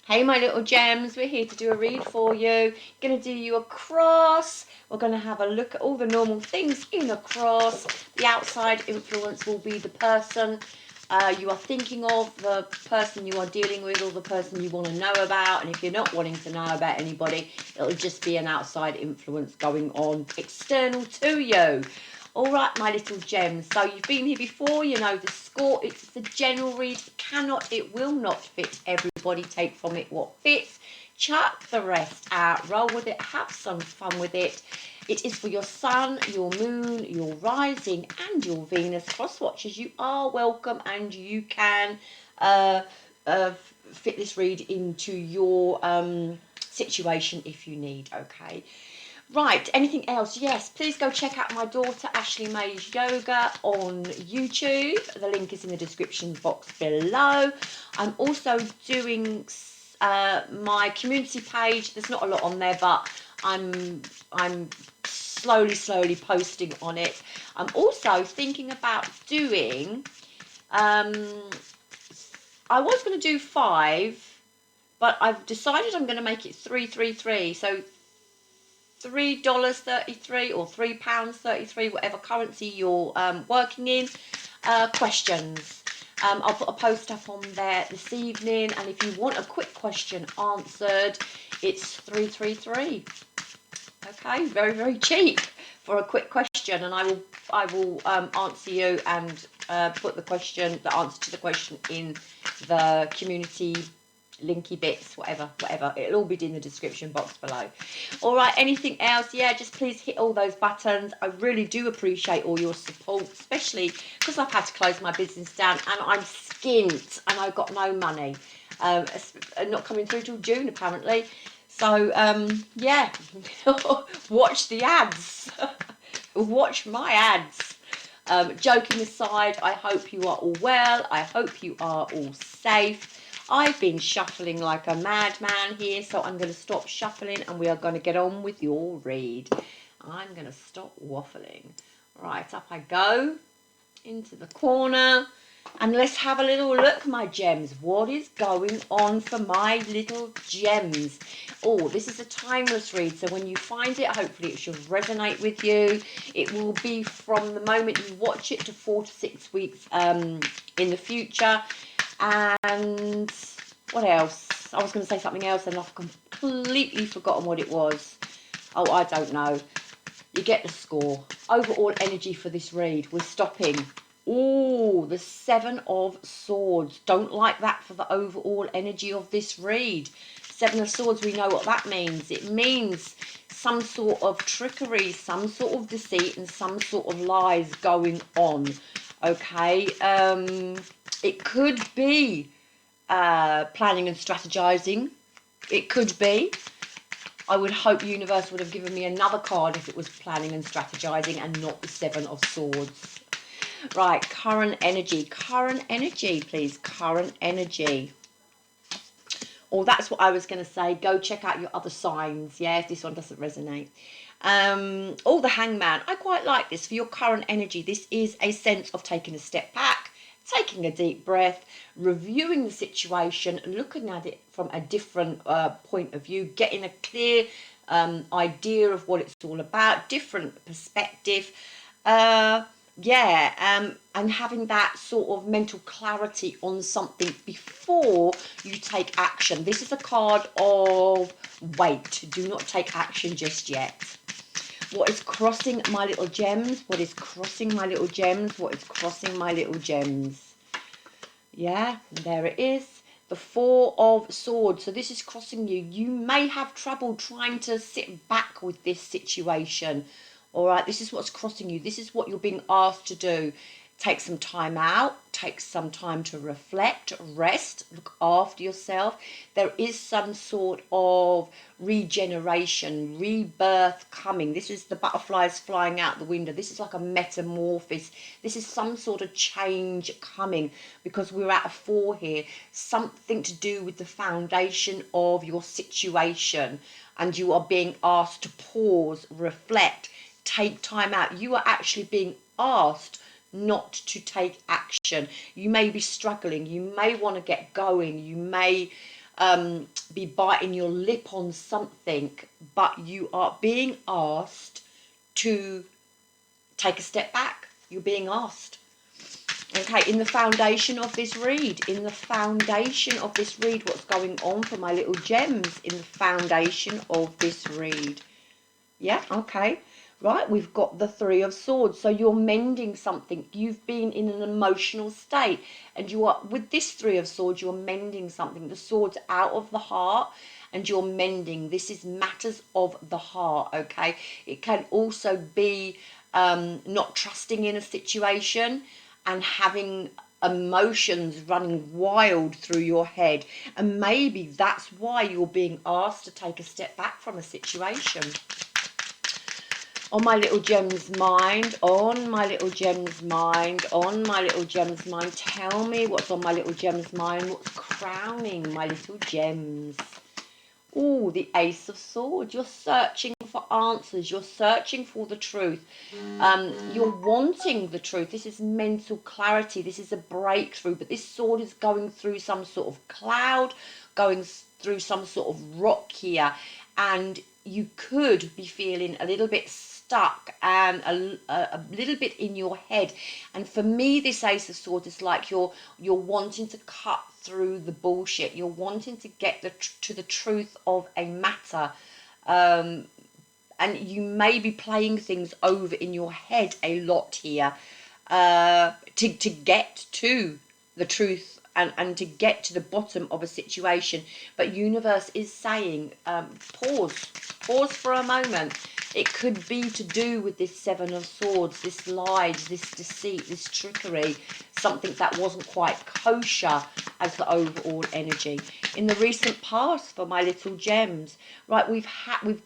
Hey my little gems, we're here to do a read for you. Going to do you a cross. We're going to have a look at all the normal things in a cross. The outside influence will be the person you are thinking of, the person you are dealing with, or the person you want to know about. And if you're not wanting to know about anybody, it'll just be an outside influence going on external to you. All right, my little gems. So you've been here before, you know the score. It's the general read. It will not fit everybody. Take from it what fits. Chuck the rest out. Roll with it. Have some fun with it. It is for your sun, your moon, your rising, and your Venus cross watchers. You are welcome, and you can fit this read into your situation if you need. Okay. Right, anything else? Yes, please go check out my daughter Ashley May's yoga on YouTube. The link is in the description box below. I'm also doing my community page. There's not a lot on there, but I'm slowly posting on it. I'm also thinking about doing I was going to do 5, but I've decided I'm going to make it 333. So $3.33 or £3.33, whatever currency you're working in. Questions. I'll put a post up on there this evening, and if you want a quick question answered, it's 333. Okay, very cheap for a quick question, and I will answer you and put the answer to the question in the community linky bits, whatever, it'll all be in the description box below. All right, anything else? Yeah, just please hit all those buttons. I really do appreciate all your support, especially because I've had to close my business down and I'm skint and I've got no money, not coming through till June apparently. So yeah, watch the ads. Watch my ads. Joking aside, I hope you are all well. I hope you are all safe. I've been shuffling like a madman here, so I'm going to stop shuffling and we are going to get on with your read. I'm going to stop waffling. Right, up I go into the corner. And let's have a little look, my gems. What is going on for my little gems? Oh, this is a timeless read, so when you find it, hopefully it should resonate with you. It will be from the moment you watch it to 4 to 6 weeks in the future. And what else? I was going to say something else and I've completely forgotten what it was. Oh, I don't know. You get the score. Overall energy for this read. We're stopping. Oh, the 7 of Swords. Don't like that for the overall energy of this read. 7 of Swords, we know what that means. It means some sort of trickery, some sort of deceit, and some sort of lies going on. Okay, it could be planning and strategizing. It could be. I would hope the universe would have given me another card if it was planning and strategizing and not the 7 of Swords. Right, current energy, please, current energy. Or that's what I was going to say. Go check out your other signs, yeah, if this one doesn't resonate. Oh, the Hangman. I quite like this for your current energy. This is a sense of taking a step back, taking a deep breath, reviewing the situation, looking at it from a different point of view, getting a clear idea of what it's all about, different perspective. And having that sort of mental clarity on something before you take action. This is a card of wait. Do not take action just yet. What is crossing my little gems? What is crossing my little gems? What is crossing my little gems? Yeah, there it is. The 4 of Swords. So this is crossing you. You may have trouble trying to sit back with this situation. All right, this is what's crossing you. This is what you're being asked to do. Take some time out. Take some time to reflect, rest, look after yourself. There is some sort of regeneration, rebirth coming. This is the butterflies flying out the window. This is like a metamorphosis. This is some sort of change coming because we're at a 4 here. Something to do with the foundation of your situation. And you are being asked to pause, reflect, take time out. You are actually being asked not to take action. You may be struggling. You may want to get going. You may be biting your lip on something, but you are being asked to take a step back. You're being asked. Okay, in the foundation of this read, what's going on for my little gems in the foundation of this read? Yeah, okay. Right, we've got the Three of Swords. So you're mending something. You've been in an emotional state. And you are, with this Three of Swords, you're mending something. The sword's out of the heart and you're mending. This is matters of the heart, okay? It can also be not trusting in a situation and having emotions running wild through your head. And maybe that's why you're being asked to take a step back from a situation. On my little gem's mind, on my little gem's mind, on my little gem's mind. Tell me what's on my little gem's mind. What's crowning my little gems? Oh, the Ace of Swords. You're searching for answers. You're searching for the truth. You're wanting the truth. This is mental clarity. This is a breakthrough. But this sword is going through some sort of cloud, going through some sort of rock here. And you could be feeling a little bit stuck and a little bit in your head. And for me, this Ace of Swords is like you're wanting to cut through the bullshit. You're wanting to get to the truth of a matter. And you may be playing things over in your head a lot here to get to the truth and to get to the bottom of a situation. But universe is saying, pause for a moment. It could be to do with this Seven of Swords, this lies, this deceit, this trickery, something that wasn't quite kosher as the overall energy. In the recent past, for my little gems, right, we've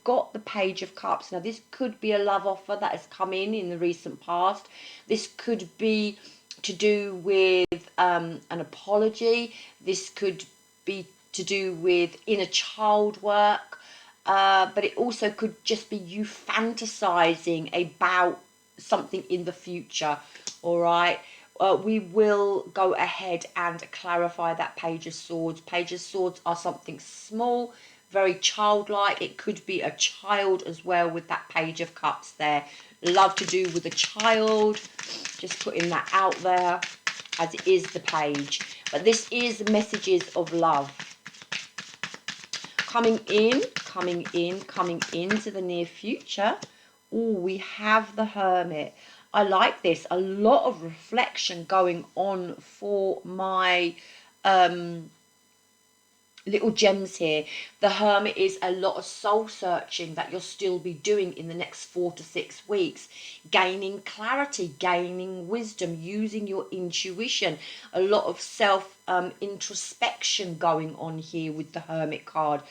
got the Page of Cups. Now, this could be a love offer that has come in the recent past. This could be to do with an apology. This could be to do with inner child work. But it also could just be you fantasizing about something in the future. All right. We will go ahead and clarify that Page of Swords. Page of Swords are something small, very childlike. It could be a child as well with that Page of Cups there. Love to do with a child. Just putting that out there as it is the page. But this is messages of love. Coming into the near future. Oh, we have the Hermit. I like this. A lot of reflection going on for my little gems here. The Hermit is a lot of soul searching that you'll still be doing in the next 4 to 6 weeks. Gaining clarity, gaining wisdom, using your intuition. A lot of self introspection going on here with the Hermit card.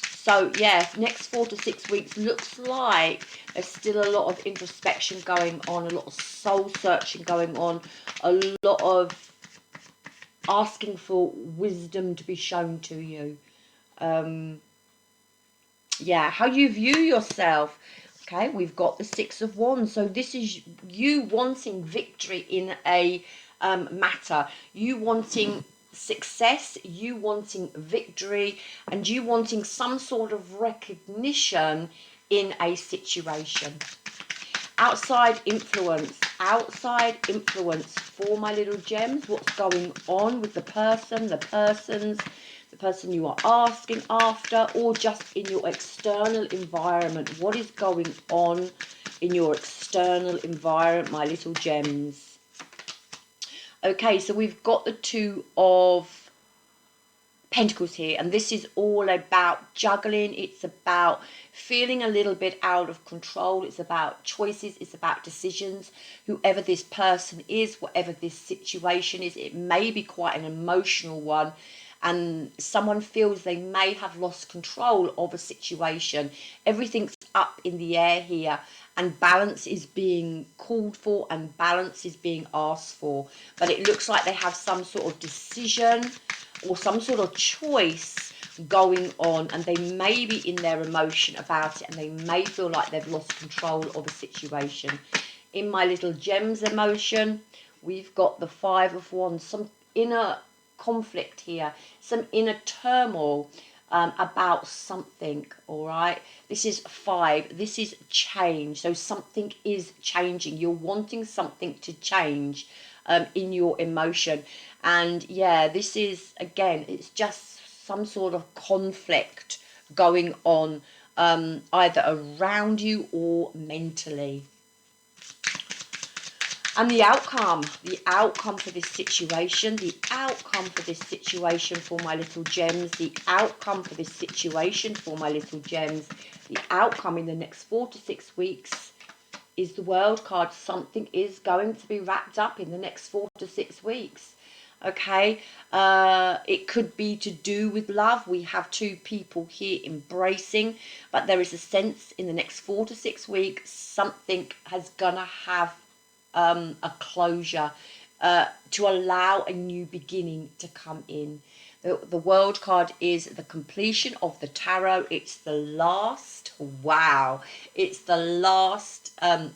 So yeah, next 4 to 6 weeks looks like there's still a lot of introspection going on, a lot of soul searching going on, a lot of asking for wisdom to be shown to you. Yeah, how you view yourself. Okay, we've got the Six of Wands. So this is you wanting victory in a matter. You wanting success, you wanting victory, and you wanting some sort of recognition in a situation. Outside influence for my little gems. What's going on with the person, the person you are asking after, or just in your external environment? What is going on in your external environment, my little gems? Okay, so we've got the Two of Pentacles here, and this is all about juggling. It's about feeling a little bit out of control. It's about choices. It's about decisions. Whoever this person is, whatever this situation is, it may be quite an emotional one, and someone feels they may have lost control of a situation. Everything's up in the air here, and balance is being called for and balance is being asked for. But it looks like they have some sort of decision or some sort of choice going on, and they may be in their emotion about it, and they may feel like they've lost control of a situation. In my little gems emotion, we've got the Five of Wands, some inner conflict here, some inner turmoil about something, all right? This is 5. This is change. So something is changing. You're wanting something to change in your emotion. And yeah, this is, again, it's just some sort of conflict going on, either around you or mentally. And the outcome for this situation, the outcome for this situation for my little gems, the outcome for this situation for my little gems, the outcome in the next 4 to 6 weeks is the World card. Something is going to be wrapped up in the next 4 to 6 weeks. Okay, it could be to do with love. We have 2 people here embracing, but there is a sense in the next 4 to 6 weeks something has gonna have a closure, to allow a new beginning to come in. The World card is the completion of the tarot. It's the last, wow, it's the last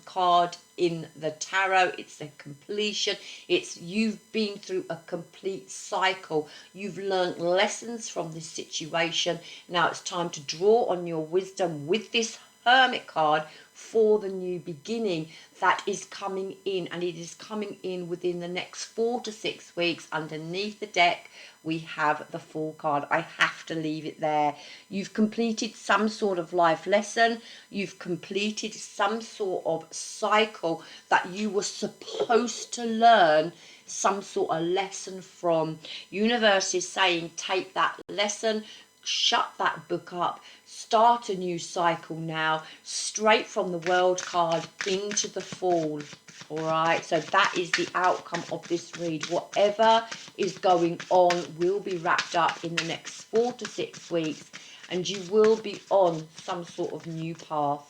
card in the tarot. It's the completion. It's you've been through a complete cycle. You've learned lessons from this situation. Now it's time to draw on your wisdom with this Hermit card for the new beginning that is coming in, and it is coming in within the next 4 to 6 weeks. Underneath the deck we have the Fool card. I have to leave it there. You've completed some sort of life lesson. You've completed some sort of cycle that you were supposed to learn some sort of lesson from. Universe is saying take that lesson, shut that book up, start a new cycle now, straight from the World card into the Fool. All right, so that is the outcome of this read. Whatever is going on will be wrapped up in the next 4 to 6 weeks, and you will be on some sort of new path.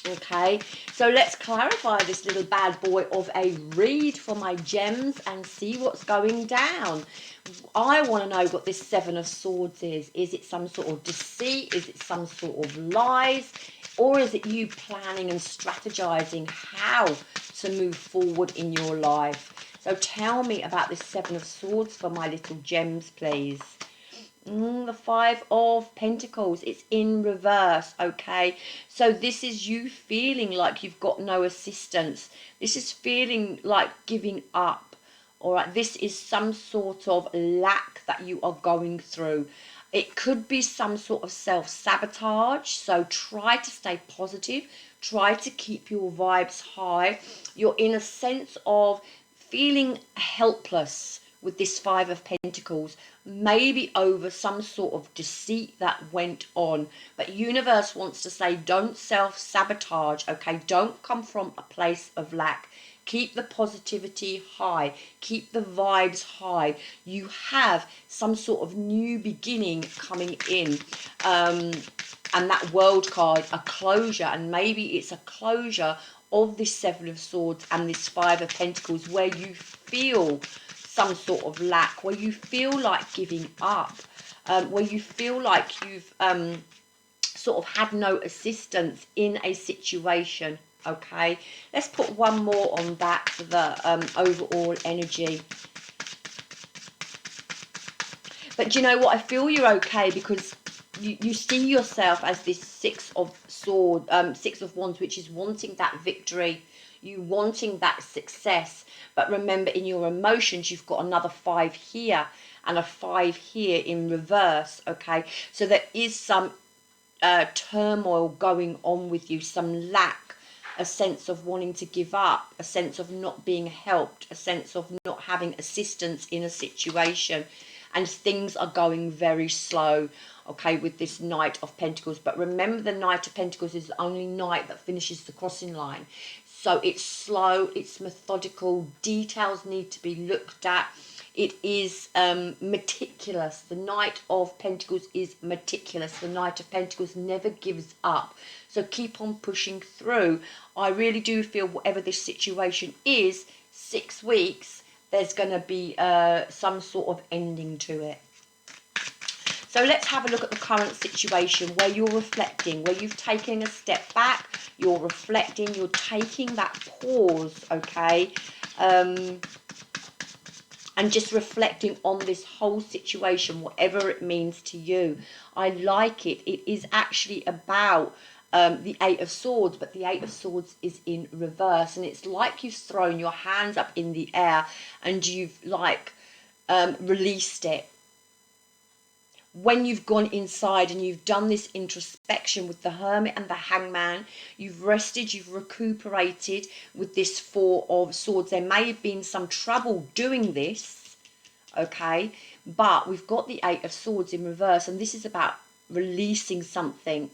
Okay, so let's clarify this little bad boy of a read for my gems and see what's going down. I want to know what this 7 of Swords is. Is it some sort of deceit? Is it some sort of lies? Or is it you planning and strategizing how to move forward in your life? So tell me about this 7 of Swords for my little gems, please. The 5 of Pentacles, it's in reverse, okay? So this is you feeling like you've got no assistance. This is feeling like giving up, all right? This is some sort of lack that you are going through. It could be some sort of self-sabotage, so try to stay positive. Try to keep your vibes high. You're in a sense of feeling helpless with this 5 of Pentacles, maybe over some sort of deceit that went on. But universe wants to say don't self-sabotage, okay? Don't come from a place of lack. Keep the positivity high. Keep the vibes high. You have some sort of new beginning coming in. And that World card, a closure, and maybe it's a closure of this 7 of Swords and this 5 of Pentacles, where you feel some sort of lack, where you feel like giving up, where you feel like you've sort of had no assistance in a situation. Okay, let's put one more on that for the overall energy. But do you know what? I feel you're okay, because you see yourself as this 6 of Swords, 6 of Wands, which is wanting that victory, you wanting that success. But remember, in your emotions, you've got another 5 here and a 5 here in reverse, okay? So there is some turmoil going on with you, some lack, a sense of wanting to give up, a sense of not being helped, a sense of not having assistance in a situation. And things are going very slow, okay, with this Knight of Pentacles. But remember, the Knight of Pentacles is the only knight that finishes the crossing line. So it's slow, it's methodical, details need to be looked at. It is meticulous. The Knight of Pentacles is meticulous. The Knight of Pentacles never gives up. So keep on pushing through. I really do feel whatever this situation is, 6 weeks, there's going to be some sort of ending to it. So let's have a look at the current situation, where you're reflecting, where you've taken a step back, you're reflecting, you're taking that pause, okay? and just reflecting on this whole situation, whatever it means to you. I like it. It is actually about the Eight of Swords, but the Eight of Swords is in reverse, and it's like you've thrown your hands up in the air and you've like released it. When you've gone inside and you've done this introspection with the Hermit and the Hangman, you've rested, you've recuperated with this Four of Swords. There may have been some trouble doing this, okay, but we've got the Eight of Swords in reverse, and this is about releasing something,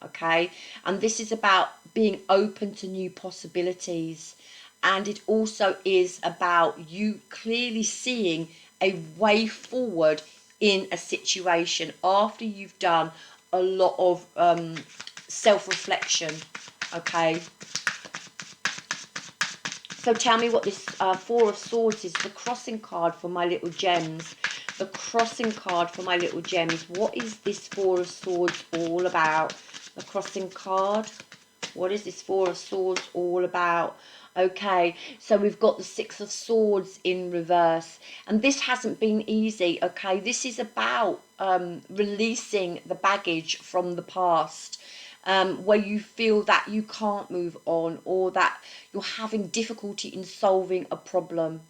okay, and this is about being open to new possibilities, and it also is about you clearly seeing a way forward in a situation after you've done a lot of self-reflection, okay. So tell me what this Four of Swords is, the crossing card for my little gems. The crossing card for my little gems. What is this Four of Swords all about? The crossing card. What is this Four of Swords all about? Okay, so we've got the Six of Swords in reverse, and this hasn't been easy, okay. This is about releasing the baggage from the past, where you feel that you can't move on, or that you're having difficulty in solving a problem,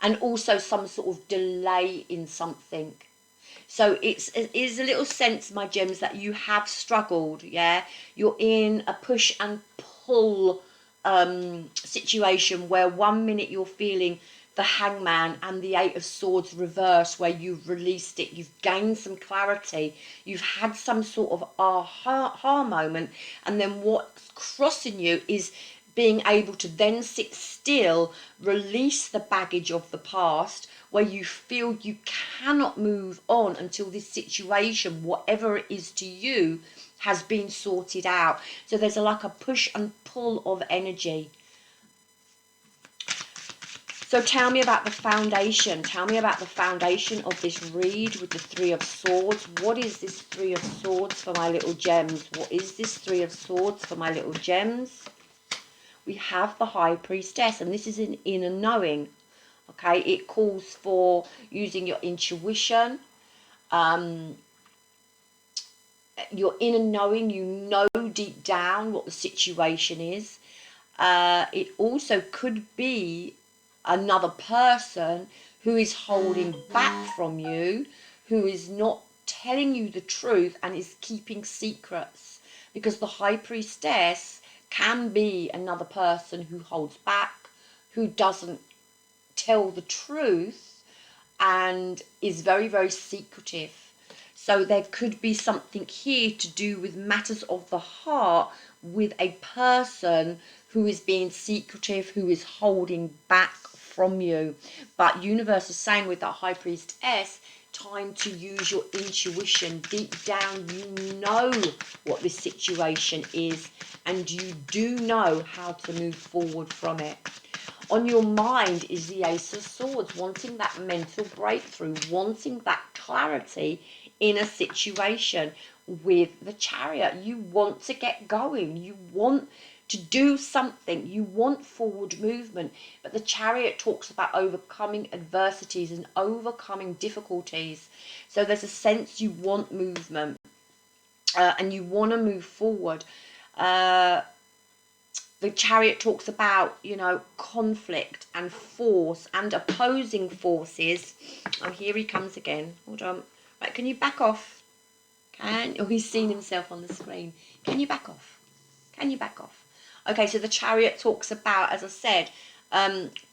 and also some sort of delay in something. So it is a little sense, my gems, that you have struggled, yeah. You're in a push and pull situation where 1 minute you're feeling the Hangman and the Eight of Swords reverse, where you've released it, you've gained some clarity, you've had some sort of aha moment, and then what's crossing you is being able to then sit still, release the baggage of the past, where you feel you cannot move on until this situation, whatever it is to you, has been sorted out. So there's like a push and pull of energy. So tell me about the foundation. Tell me about the foundation of this read with the Three of Swords. What is this Three of Swords for my little gems? What is this Three of Swords for my little gems? We have the High Priestess, and this is an inner knowing. Okay, it calls for using your intuition, your inner knowing. You know deep down what the situation is. It also could be another person who is holding back from you, who is not telling you the truth and is keeping secrets, because the High Priestess can be another person who holds back, who doesn't tell the truth, and is very, very secretive. So there could be something here to do with matters of the heart with a person who is being secretive, who is holding back from you. But universe is saying with that High Priestess, time to use your intuition. Deep down, you know what this situation is, and you do know how to move forward from it. On your mind is the Ace of Swords, wanting that mental breakthrough, wanting that clarity in a situation. With the Chariot, you want to get going, you want to do something, you want forward movement. But the Chariot talks about overcoming adversities and overcoming difficulties. So there's a sense you want movement, and you want to move forward. The Chariot talks about, you know, conflict and force and opposing forces. Oh, here he comes again. Hold on. Right, can you back off? Oh, he's seen himself on the screen. Can you back off? Can you back off? Okay, so the Chariot talks about, as I said,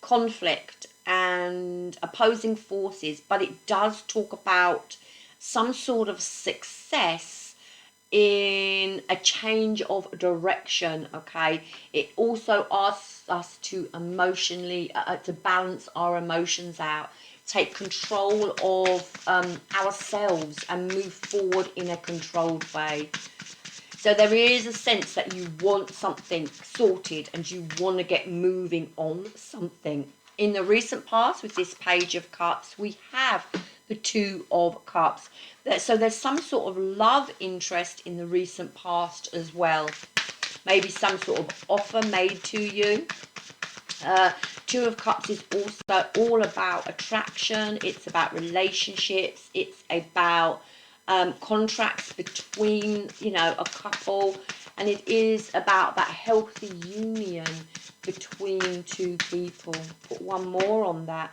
conflict and opposing forces, but it does talk about some sort of success in a change of direction. Okay, it also asks us to emotionally to balance our emotions out, take control of ourselves and move forward in a controlled way. So there is a sense that you want something sorted and you want to get moving on something. In the recent past, with this Page of Cups, we have the Two of Cups. So there's some sort of love interest in the recent past as well. Maybe some sort of offer made to you. Two of Cups is also all about attraction. It's about relationships. It's about contracts between, you know, a couple. And it is about that healthy union between two people. Put one more on that.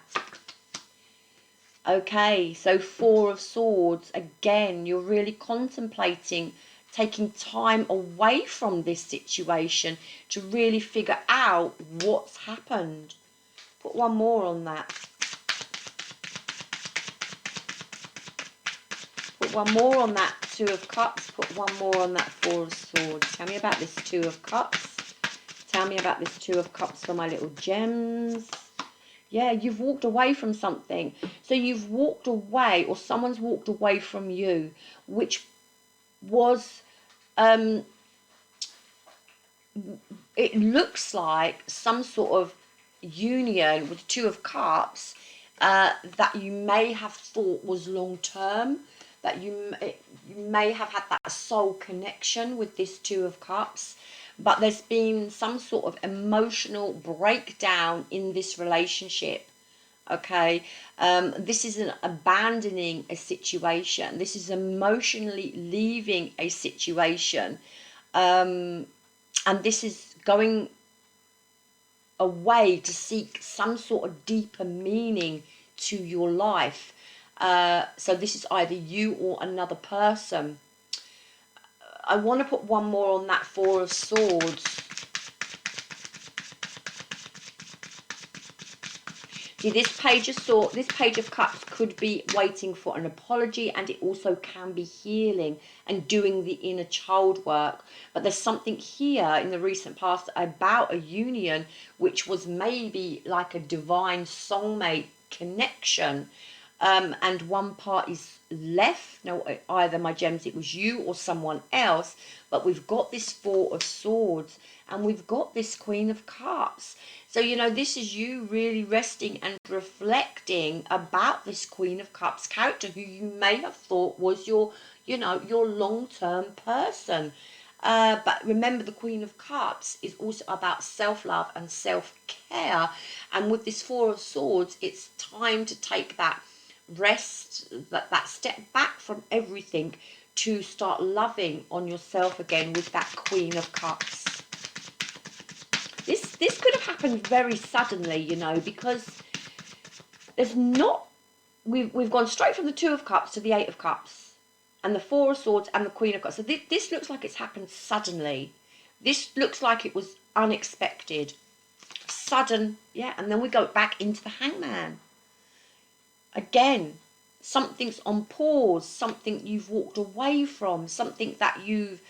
Okay, so Four of Swords. Again, you're really contemplating taking time away from this situation to really figure out what's happened. Put one more on that. Put one more on that Two of Cups. Put one more on that Four of Swords. Tell me about this Two of Cups. Tell me about this Two of Cups for my little gems. Yeah, you've walked away from something. So you've walked away, or someone's walked away from you, which was, it looks like some sort of union with Two of Cups that you may have thought was long term, that you may have had that soul connection with this Two of Cups, but there's been some sort of emotional breakdown in this relationship. Okay, this isn't abandoning a situation, this is emotionally leaving a situation, and this is going away to seek some sort of deeper meaning to your life. So this is either you or another person. I want to put one more on that Four of Swords. See, this Page of Cups could be waiting for an apology, and it also can be healing and doing the inner child work. But there's something here in the recent past about a union which was maybe like a divine soulmate connection. And one part is left. Now, either, my gems, it was you or someone else, but we've got this Four of Swords and we've got this Queen of Cups. So, you know, this is you really resting and reflecting about this Queen of Cups character who you may have thought was your, you know, your long-term person. But remember, the Queen of Cups is also about self-love and self-care. And with this Four of Swords, it's time to take that rest, that step back from everything to start loving on yourself again with that Queen of Cups. This could have happened very suddenly, you know, because there's not, we've gone straight from the Two of Cups to the Eight of Cups and the Four of Swords and the Queen of Cups. So this looks like it's happened suddenly. This looks like it was unexpected, sudden, yeah. And then we go back into the Hangman. Again, something's on pause, something you've walked away from, something that you've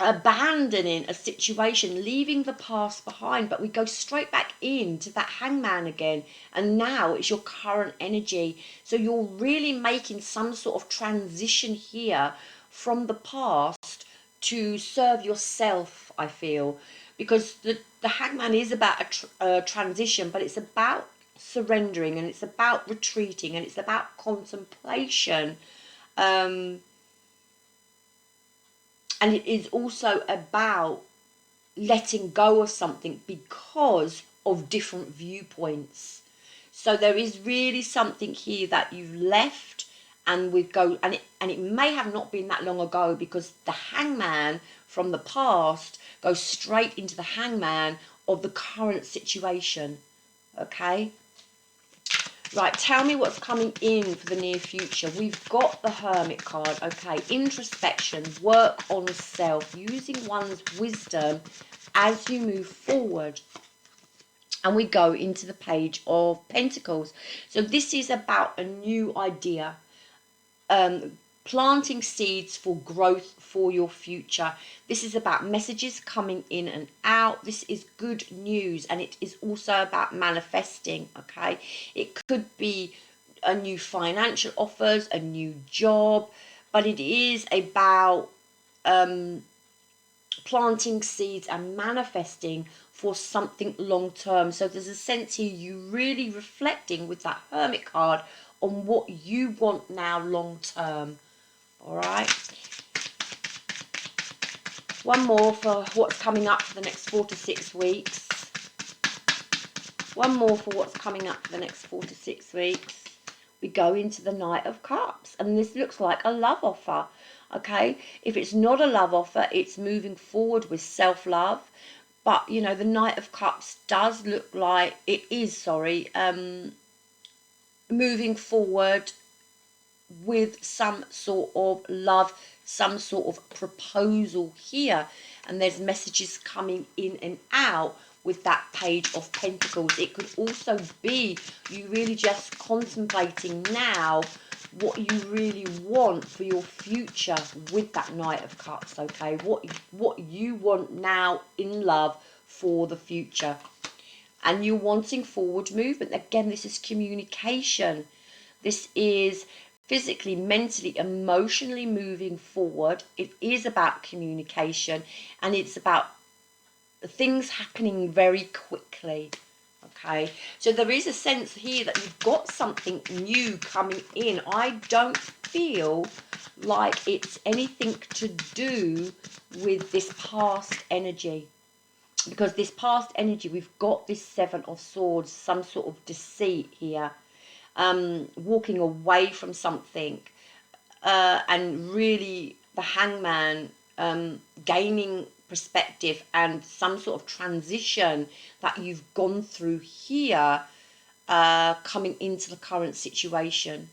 abandoning a situation, leaving the past behind. But we go straight back into that Hangman again, and now it's your current energy. So you're really making some sort of transition here from the past to serve yourself, I feel, because the Hangman is about a transition, but it's about surrendering, and it's about retreating, and it's about contemplation, and it is also about letting go of something because of different viewpoints. So there is really something here that you've left, and we go, and it may have not been that long ago, because the Hangman from the past goes straight into the Hangman of the current situation. Okay. Right, tell me what's coming in for the near future. We've got the Hermit card, okay. Introspection, work on self, using one's wisdom as you move forward. And we go into the Page of Pentacles. So this is about a new idea, planting seeds for growth for your future. This is about messages coming in and out. This is good news, and it is also about manifesting. Okay, it could be a new financial offers, a new job, but it is about planting seeds and manifesting for something long term. So there's a sense here you really reflecting with that Hermit card on what you want now long term. All right, one more for what's coming up for the next 4 to 6 weeks. One more for what's coming up for the next 4 to 6 weeks. We go into the Knight of Cups, and this looks like a love offer. Okay, if it's not a love offer, it's moving forward with self-love. But you know, the Knight of Cups does look like it is, sorry, moving forward with some sort of love, some sort of proposal here. And there's messages coming in and out with that Page of Pentacles. It could also be you really just contemplating now what you really want for your future with that Knight of Cups, okay? What you want now in love for the future. And you're wanting forward movement. Again, this is communication. This is physically, mentally, emotionally moving forward. It is about communication, and it's about things happening very quickly. Okay, so there is a sense here that you've got something new coming in. I don't feel like it's anything to do with this past energy, because this past energy, we've got this Seven of Swords, some sort of deceit here, walking away from something, and really the Hangman, gaining perspective and some sort of transition that you've gone through here, coming into the current situation.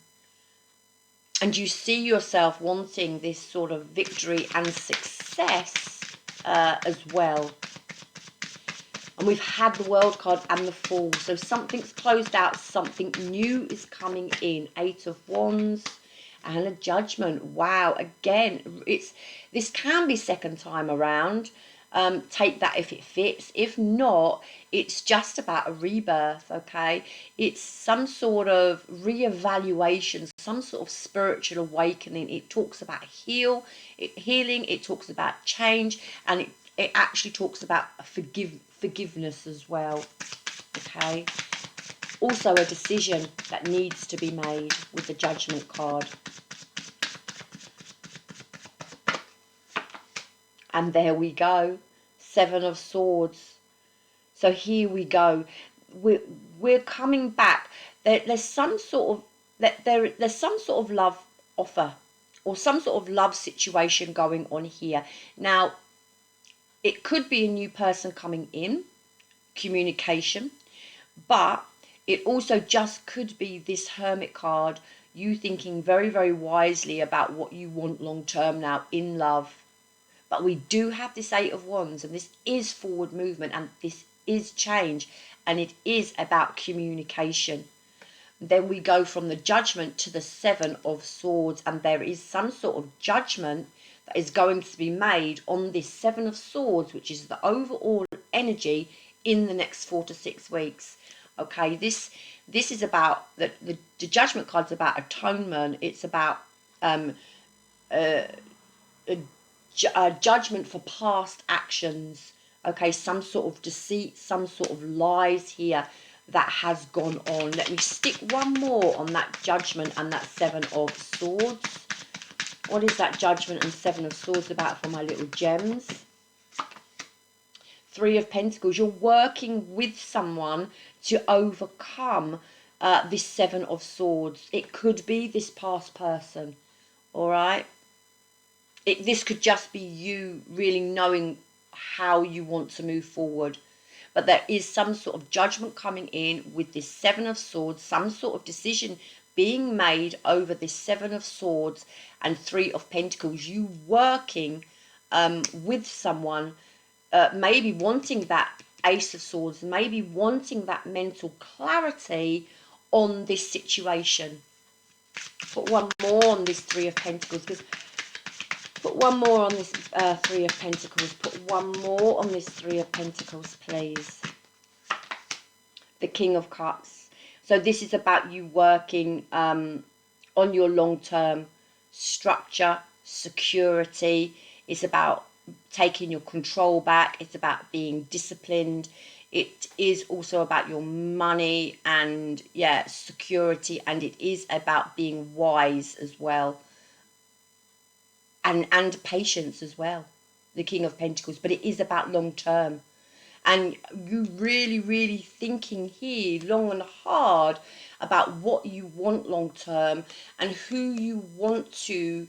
And you see yourself wanting this sort of victory and success as well. And we've had the World card and the Fool. So something's closed out, something new is coming in. Eight of Wands and a Judgment. Wow, again, this can be second time around. Take that if it fits. If not, it's just about a rebirth, okay? It's some sort of reevaluation, some sort of spiritual awakening. It talks about healing, it talks about change, and it actually talks about forgiveness as well, okay? Also a decision that needs to be made with the Judgment card. And there we go, Seven of Swords. So here we go. We're coming back. There's some sort of there's some sort of love offer or some sort of love situation going on here. Now, it could be a new person coming in, communication, but it also just could be this Hermit card, you thinking very, very wisely about what you want long term now in love. But we do have this Eight of Wands, and this is forward movement, and this is change, and it is about communication. Then we go from the Judgment to the Seven of Swords, and there is some sort of judgment that is going to be made on this Seven of Swords, which is the overall energy in the next 4 to 6 weeks. Okay, this is about the Judgment card's about atonement. It's about judgment for past actions. Okay, some sort of deceit, some sort of lies here that has gone on. Let me stick one more on that Judgment and that Seven of Swords. What is that Judgment and Seven of Swords about for my little gems? Three of Pentacles. You're working with someone to overcome this Seven of Swords. It could be this past person, all right? This could just be you really knowing how you want to move forward. But there is some sort of judgment coming in with this Seven of Swords, some sort of decision being made over this Seven of Swords and Three of Pentacles. You working with someone, maybe wanting that Ace of Swords, maybe wanting that mental clarity on this situation. Put one more on this Three of Pentacles, because put one more on this Three of Pentacles. Put one more on this Three of Pentacles, please. The King of Cups. So this is about you working on your long-term structure, security. It's about taking your control back. It's about being disciplined. It is also about your money and, yeah, security. And it is about being wise as well. And patience as well, the King of Pentacles. But it is about long term. And you really thinking here long and hard about what you want long term and who you want to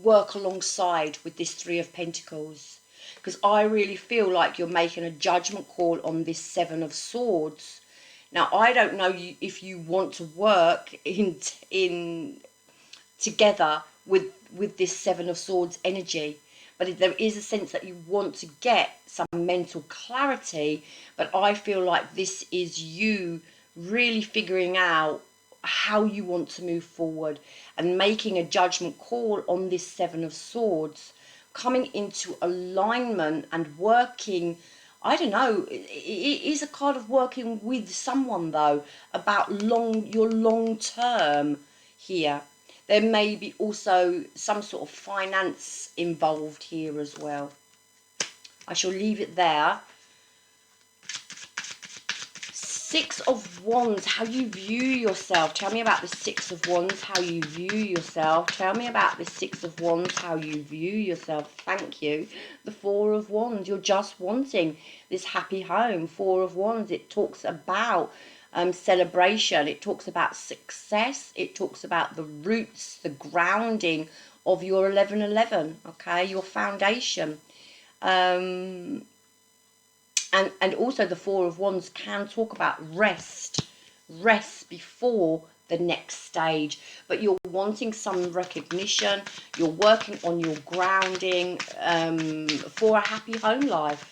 work alongside with this Three of Pentacles. Because I really feel like you're making a judgment call on this Seven of Swords. Now, I don't know if you want to work in together with this Seven of Swords energy, but there is a sense that you want to get some mental clarity. But I feel like this is you really figuring out how you want to move forward and making a judgment call on this Seven of Swords, coming into alignment and working. I don't know, it is a card of working with someone though, about your long term here. There may be also some sort of finance involved here as well. I shall leave it there. Six of Wands, how you view yourself. Tell me about the Six of Wands, how you view yourself. Tell me about the Six of Wands, how you view yourself. Thank you. The Four of Wands, you're just wanting this happy home. Four of Wands, it talks about celebration. It talks about success. It talks about the roots, the grounding of your 1111, okay, your foundation. And also the Four of Wands can talk about rest before the next stage. But you're wanting some recognition. You're working on your grounding for a happy home life.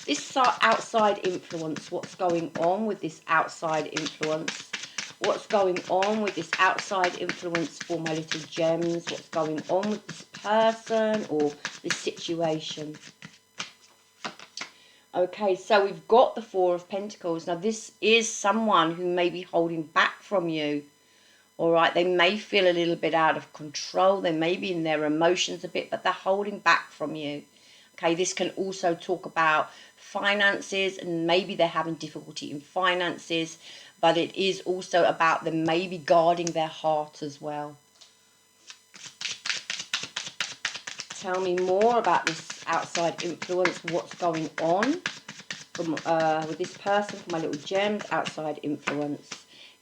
This outside influence, what's going on with this outside influence? What's going on with this outside influence for my little gems? What's going on with this person or this situation? Okay, so we've got the Four of Pentacles. Now, this is someone who may be holding back from you. All right, they may feel a little bit out of control. They may be in their emotions a bit, but they're holding back from you. Okay, this can also talk about finances, and maybe they're having difficulty in finances, but it is also about them maybe guarding their heart as well. Tell me more about this outside influence, what's going on from, with this person, for my little gems, outside influence.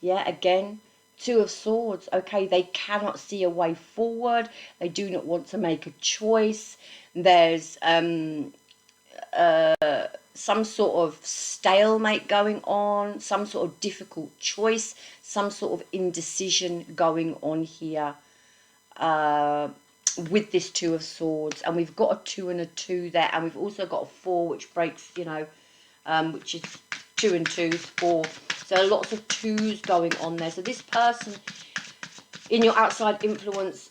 Yeah, again, Two of Swords. Okay, they cannot see a way forward. They do not want to make a choice. There's some sort of stalemate going on, some sort of difficult choice, some sort of indecision going on here. With this Two of Swords, and we've got a 2 and a 2 there, and we've also got a 4 which breaks, you know, which is 2 and 2 is 4, so lots of 2s going on there. So this person in your outside influence,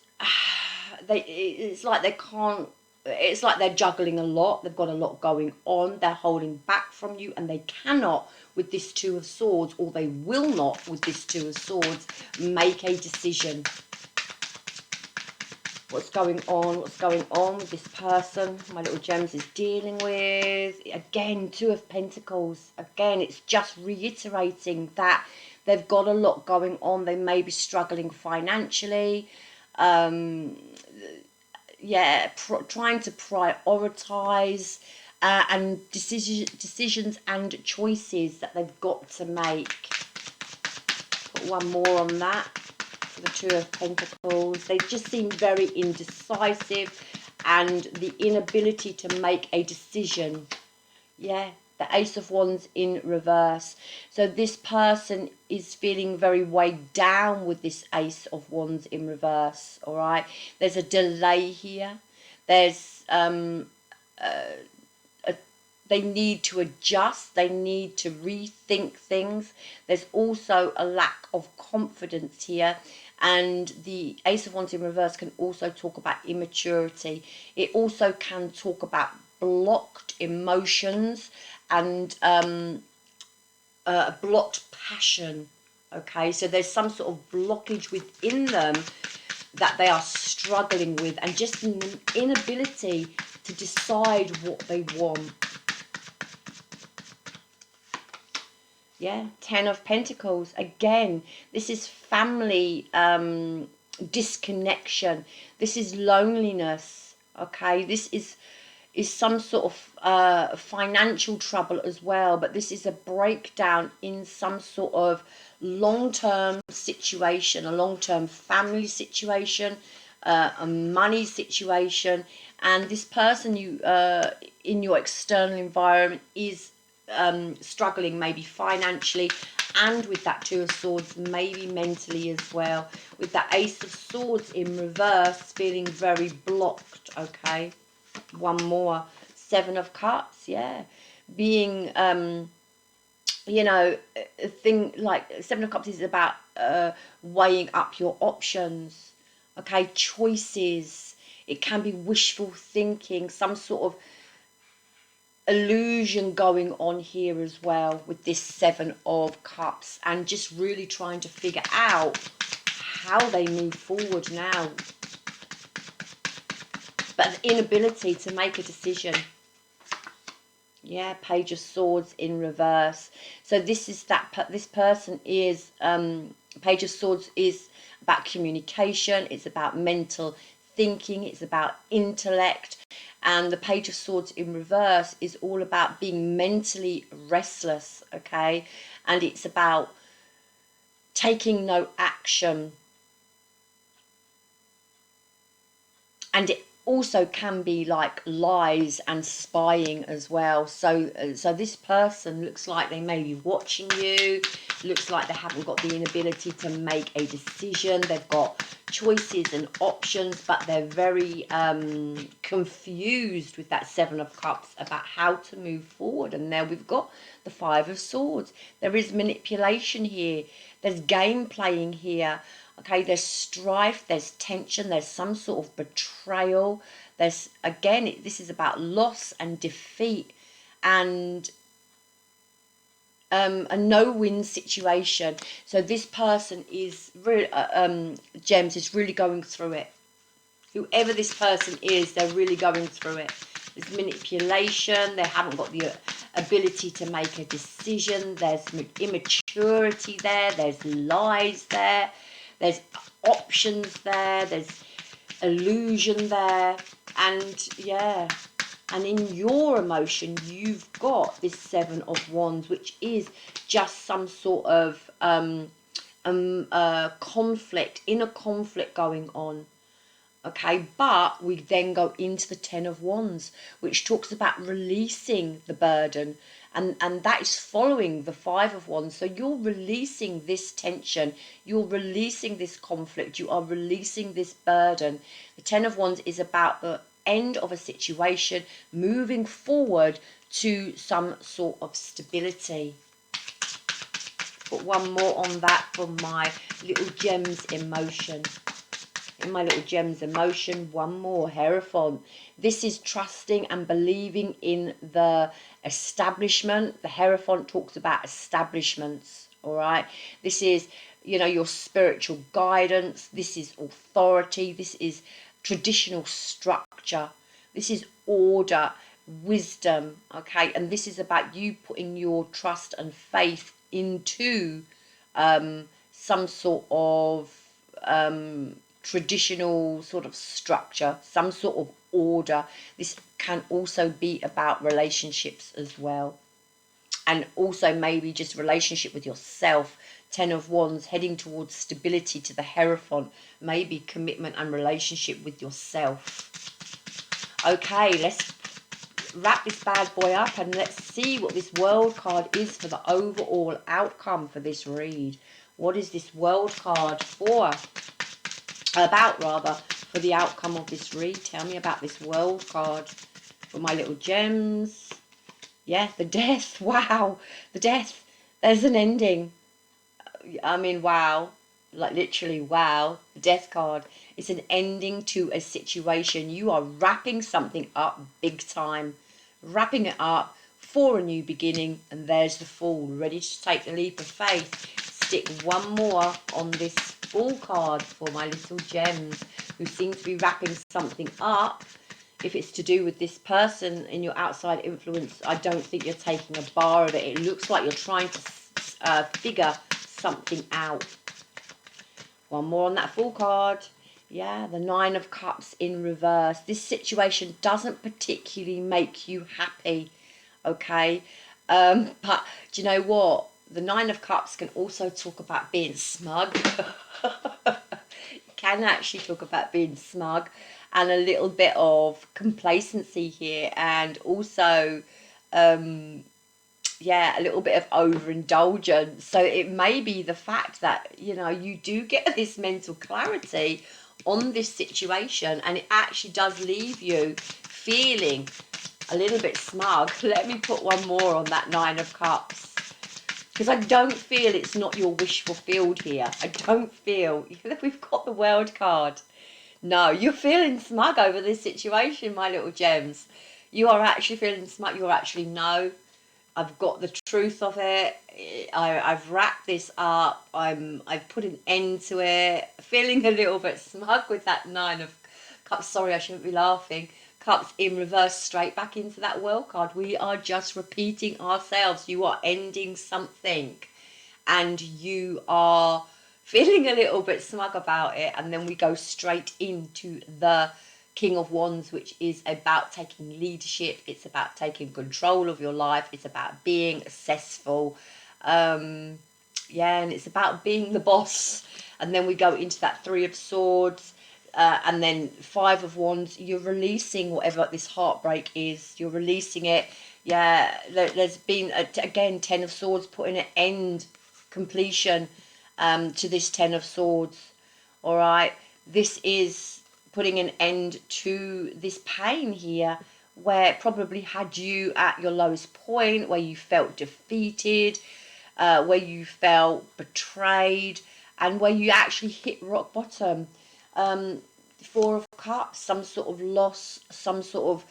it's like they can't, it's like they're juggling a lot. They've got a lot going on. They're holding back from you, and they cannot with this Two of Swords, or they will not with this Two of Swords, make a decision. What's going on? What's going on with this person my little gems is dealing with? Again, Two of Pentacles. Again, it's just reiterating that they've got a lot going on. They may be struggling financially. Yeah, trying to prioritize and decisions and choices that they've got to make. Put one more on that. The Two of Pentacles. They just seem very indecisive, and the inability to make a decision. Yeah, the Ace of Wands in reverse. So this person is feeling very weighed down with this Ace of Wands in reverse. All right, there's a delay here. There's they need to adjust. They need to rethink things. There's also a lack of confidence here. And the Ace of Wands in reverse can also talk about immaturity. It also can talk about blocked emotions and blocked passion. Okay, so there's some sort of blockage within them that they are struggling with, and just an inability to decide what they want. Yeah, Ten of Pentacles. Again, this is family disconnection. This is loneliness. Okay, this is is some sort of financial trouble as well, but this is a breakdown in some sort of long-term situation, a long-term family situation, a money situation, and this person you in your external environment is struggling, maybe financially, and with that Two of Swords, maybe mentally as well, with that Ace of Swords in reverse, feeling very blocked. Okay, one more, Seven of Cups. Yeah, being you know, a thing like Seven of Cups is about weighing up your options. Okay, choices. It can be wishful thinking, some sort of illusion going on here as well with this Seven of Cups, and just really trying to figure out how they move forward now, but an inability to make a decision. Yeah, Page of Swords in reverse. So this is that this person is Page of Swords is about communication, it's about mental thinking, it's about intellect. And the Page of Swords in reverse is all about being mentally restless, okay? And it's about taking no action. And it also can be like lies and spying as well. So this person looks like they may be watching you, looks like they haven't got the inability to make a decision. They've got choices and options, but they're very confused with that Seven of Cups about how to move forward. And there we've got the Five of Swords. There is manipulation here, there's game playing here. Okay, there's strife, there's tension, there's some sort of betrayal. There's, again, this is about loss and defeat, and a no-win situation. So this person is really, Gems, is really going through it. Whoever this person is, they're really going through it. There's manipulation, they haven't got the ability to make a decision, there's immaturity there, there's lies there. There's options there, there's illusion there, and yeah, and in your emotion you've got this Seven of Wands, which is just some sort of conflict, inner conflict going on. Okay, but we then go into the Ten of Wands, which talks about releasing the burden, and that is following the Five of Wands. So you're releasing this tension, you're releasing this conflict, you are releasing this burden. The Ten of Wands is about the end of a situation, moving forward to some sort of stability. Put one more on that for my little Gems emotion. In my little Gems emotion, one more, Hierophant. This is trusting and believing in the establishment. The Hierophant talks about establishments, all right? This is, you know, your spiritual guidance. This is authority. This is traditional structure. This is order, wisdom, okay? And this is about you putting your trust and faith into some sort of traditional sort of structure, some sort of order. This can also be about relationships as well, and also maybe just relationship with yourself. Ten of Wands heading towards stability to the Hierophant, maybe commitment and relationship with yourself. Okay, let's wrap this bad boy up and let's see what this World card is for the overall outcome for this read. What is this World card for? About rather, for the outcome of this read. Tell me about this World card for my little Gems. Yeah, the Death. Wow, the Death. There's an ending. I mean, wow, like literally wow. The Death card. It's an ending to a situation. You are wrapping something up big time, wrapping it up for a new beginning. And there's the Fool, ready to take the leap of faith. Stick one more on this Fool card for my little Gems who seem to be wrapping something up. If it's to do with this person in your outside influence, I don't think you're taking a bar of it. It looks like you're trying to figure something out. One more on that Fool card. Yeah, the Nine of Cups in reverse. This situation doesn't particularly make you happy, okay? But do you know what? The Nine of Cups can also talk about being smug. Can actually talk about being smug and a little bit of complacency here, and also yeah, a little bit of overindulgence. So it may be the fact that, you know, you do get this mental clarity on this situation, and it actually does leave you feeling a little bit smug. Let me put one more on that Nine of Cups, because I don't feel it's not your wish fulfilled here. I don't feel we've got the World card. No, you're feeling smug over this situation, my little gems. You are actually feeling smug. You're actually, no, I've got the truth of it. I've wrapped this up. I've put an end to it. Feeling a little bit smug with that Nine of Cups. Sorry, I shouldn't be laughing. Cups in reverse, straight back into that World card. We are just repeating ourselves. You are ending something, and you are feeling a little bit smug about it. And then we go straight into the King of Wands, which is about taking leadership. It's about taking control of your life. It's about being successful. Yeah, and it's about being the boss. And then we go into that Three of Swords. And then Five of Wands. You're releasing whatever this heartbreak is. You're releasing it. Yeah, there's been, again, Ten of Swords, putting an end, completion to this Ten of Swords. All right. This is putting an end to this pain here, where it probably had you at your lowest point, where you felt defeated, where you felt betrayed, and where you actually hit rock bottom. Four of Cups, some sort of loss, some sort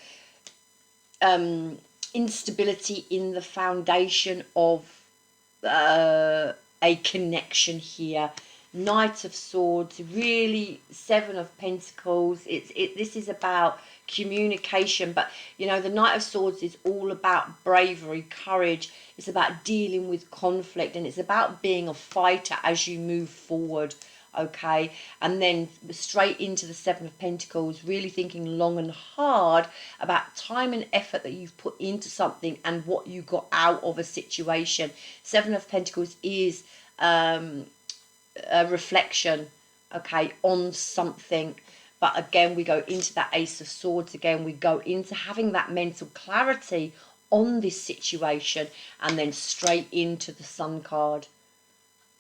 of instability in the foundation of a connection here. Knight of Swords, really Seven of Pentacles. This is about communication, but you know, the Knight of Swords is all about bravery, courage. It's about dealing with conflict, and it's about being a fighter as you move forward. Okay, and then straight into the Seven of Pentacles, really thinking long and hard about time and effort that you've put into something and what you got out of a situation. Seven of Pentacles is a reflection, okay, on something. But again, we go into that Ace of Swords again. We go into having that mental clarity on this situation, and then straight into the Sun card,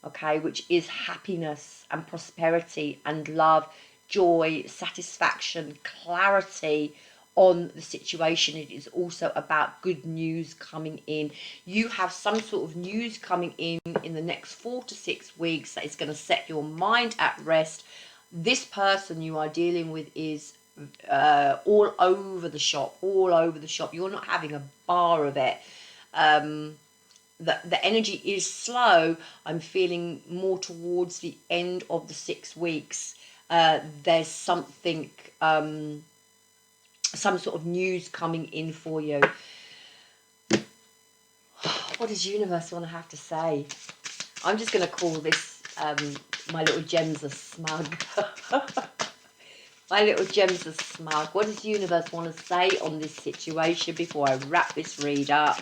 okay, which is happiness and prosperity and love, joy, satisfaction, clarity on the situation. It is also about good news coming in. You have some sort of news coming in the next 4 to 6 weeks that is going to set your mind at rest. This person you are dealing with is all over the shop, all over the shop. You're not having a bar of it. The energy is slow. I'm feeling more towards the end of the 6 weeks. There's something, some sort of news coming in for you. What does universe want to have to say? I'm just going to call this, my little gems are smug. My little gems are smug. What does universe want to say on this situation before I wrap this read up?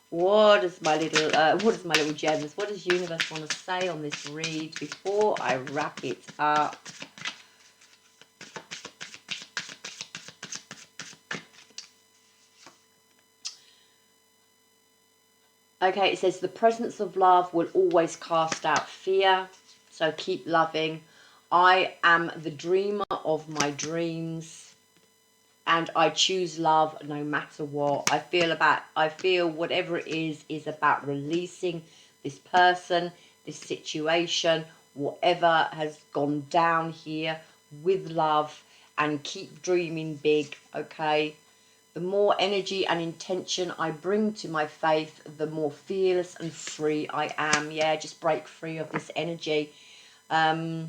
What does my little gems, what does universe want to say on this read before I wrap it up? Okay, it says the presence of love will always cast out fear, so keep loving. I am the dreamer of my dreams, and I choose love no matter what. I feel whatever it is about releasing this person, this situation, whatever has gone down here, with love, and keep dreaming big, okay? The more energy and intention I bring to my faith, the more fearless and free I am. Yeah, just break free of this energy. I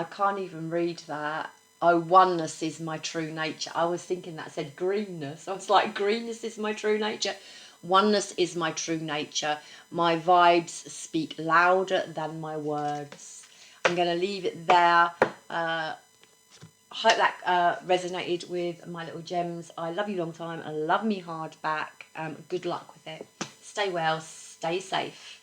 can't even read that. Oh, oneness is my true nature. I was thinking that said greenness. I was like, greenness is my true nature. Oneness is my true nature. My vibes speak louder than my words. I'm going to leave it there. I hope that resonated with my little gems. I love you long time. I love me hard back. Good luck with it. Stay well. Stay safe.